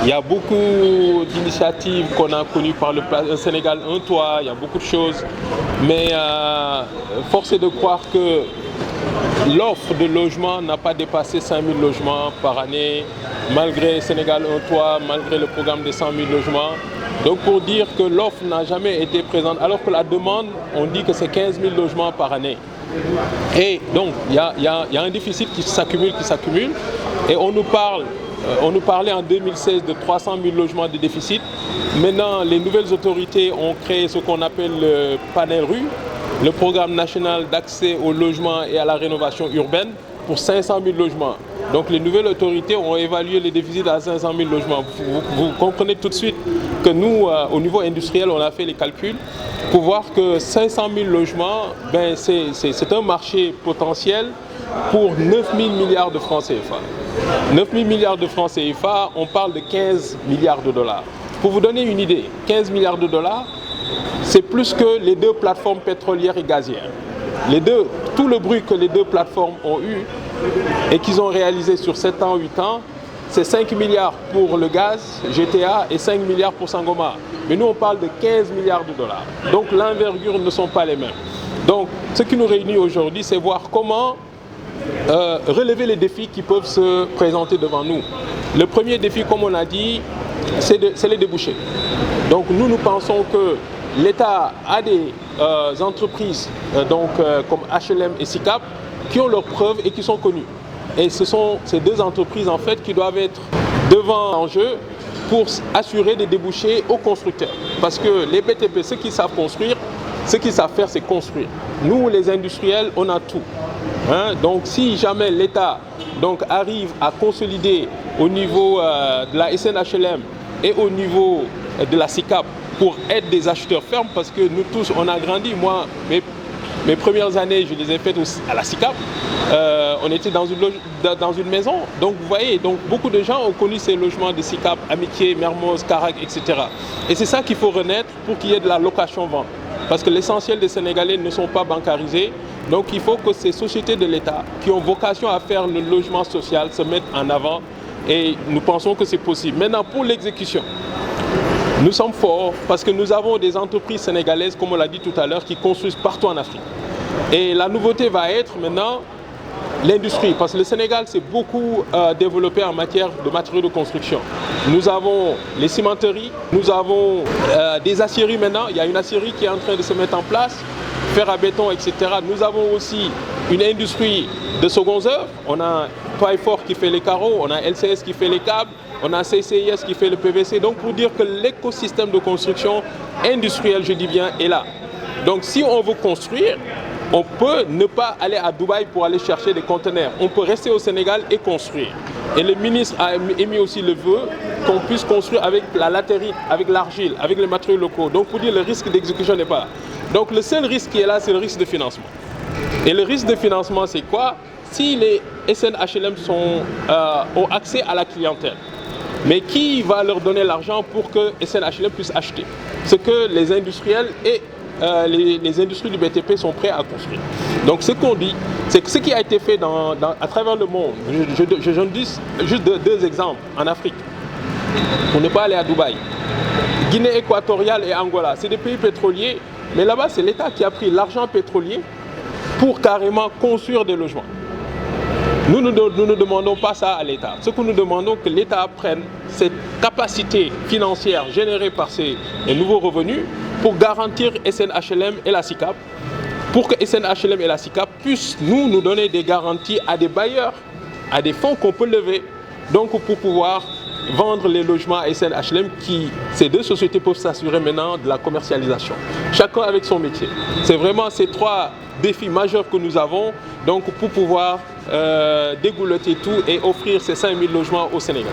Il y a beaucoup d'initiatives qu'on a connues par le Sénégal Un Toit, il y a beaucoup de choses, mais force est de croire que l'offre de logement n'a pas dépassé 5 000 logements par année, malgré Sénégal Un Toit, malgré le programme des 100 000 logements. Donc pour dire que l'offre n'a jamais été présente, alors que la demande, on dit que c'est 15 000 logements par année. Et donc il y a un déficit qui s'accumule, et on nous parlait en 2016 de 300 000 logements de déficit. Maintenant, les nouvelles autorités ont créé ce qu'on appelle le panel rue, le programme national d'accès au logement et à la rénovation urbaine pour 500 000 logements. Donc les nouvelles autorités ont évalué les déficits à 500 000 logements. Vous comprenez tout de suite que nous, au niveau industriel, on a fait les calculs pour voir que 500 000 logements, c'est un marché potentiel pour 9 000 milliards de francs CFA. 9 000 milliards de francs CFA, on parle de 15 milliards de dollars. Pour vous donner une idée, 15 milliards de dollars, c'est plus que les deux plateformes pétrolières et gazières. Tout le bruit que les deux plateformes ont eu et qu'ils ont réalisé sur 7 ans, 8 ans, c'est 5 milliards pour le gaz, GTA, et 5 milliards pour Sangomar. Mais nous, on parle de 15 milliards de dollars. Donc l'envergure ne sont pas les mêmes. Donc ce qui nous réunit aujourd'hui, c'est voir comment relever les défis qui peuvent se présenter devant nous. Le premier défi, comme on a dit, c'est les débouchés. Donc nous pensons que l'État a des entreprises comme HLM et SICAP qui ont leurs preuves et qui sont connues. Et ce sont ces deux entreprises en fait qui doivent être devant l'enjeu pour assurer des débouchés aux constructeurs. Parce que les BTP, ceux qui savent construire, ce qu'ils savent faire, c'est construire. Nous, les industriels, on a tout. Donc si jamais l'État arrive à consolider au niveau de la SNHLM et au niveau de la SICAP pour être des acheteurs fermes, parce que nous tous, on a grandi. Moi, mes premières années, je les ai faites à la SICAP. On était dans une maison. Donc vous voyez, beaucoup de gens ont connu ces logements de SICAP, Amitié, Mermoz, Carac, etc. Et c'est ça qu'il faut renaître pour qu'il y ait de la location-vente. Parce que l'essentiel des Sénégalais ne sont pas bancarisés. Donc il faut que ces sociétés de l'État qui ont vocation à faire le logement social se mettent en avant. Et nous pensons que c'est possible. Maintenant, pour l'exécution, nous sommes forts parce que nous avons des entreprises sénégalaises, comme on l'a dit tout à l'heure, qui construisent partout en Afrique. Et la nouveauté va être maintenant l'industrie, parce que le Sénégal s'est beaucoup développé en matière de matériaux de construction. Nous avons les cimenteries, nous avons des aciéries maintenant. Il y a une aciérie qui est en train de se mettre en place, fer à béton, etc. Nous avons aussi une industrie de secondes œuvres. On a Payfort qui fait les carreaux, on a LCS qui fait les câbles, on a CCIS qui fait le PVC. Donc pour dire que l'écosystème de construction industrielle, je dis bien, est là. Donc si on veut construire, on peut ne pas aller à Dubaï pour aller chercher des conteneurs. On peut rester au Sénégal et construire. Et le ministre a émis aussi le vœu qu'on puisse construire avec la latérite, avec l'argile, avec les matériaux locaux. Donc pour dire le risque d'exécution n'est pas là. Donc le seul risque qui est là, c'est le risque de financement. Et le risque de financement, c'est quoi? Si les SNHLM ont accès à la clientèle, mais qui va leur donner l'argent pour que SNHLM puisse acheter? Ce que les industriels et les industries du BTP sont prêts à construire. Donc ce qu'on dit, c'est que ce qui a été fait à travers le monde, je dis juste deux exemples en Afrique, pour ne pas aller à Dubaï. Guinée équatoriale et Angola, c'est des pays pétroliers, mais là-bas c'est l'État qui a pris l'argent pétrolier pour carrément construire des logements. Nous ne demandons pas ça à l'État. Ce que nous demandons, que l'État prenne cette capacité financière générée par ces nouveaux revenus pour garantir SNHLM et la SICAP, pour que SNHLM et la SICAP puissent nous donner des garanties à des bailleurs, à des fonds qu'on peut lever, donc pour pouvoir vendre les logements à SNHLM, ces deux sociétés peuvent s'assurer maintenant de la commercialisation. Chacun avec son métier. C'est vraiment ces trois défis majeurs que nous avons donc pour pouvoir dégoulotter tout et offrir ces 5 000 logements au Sénégal.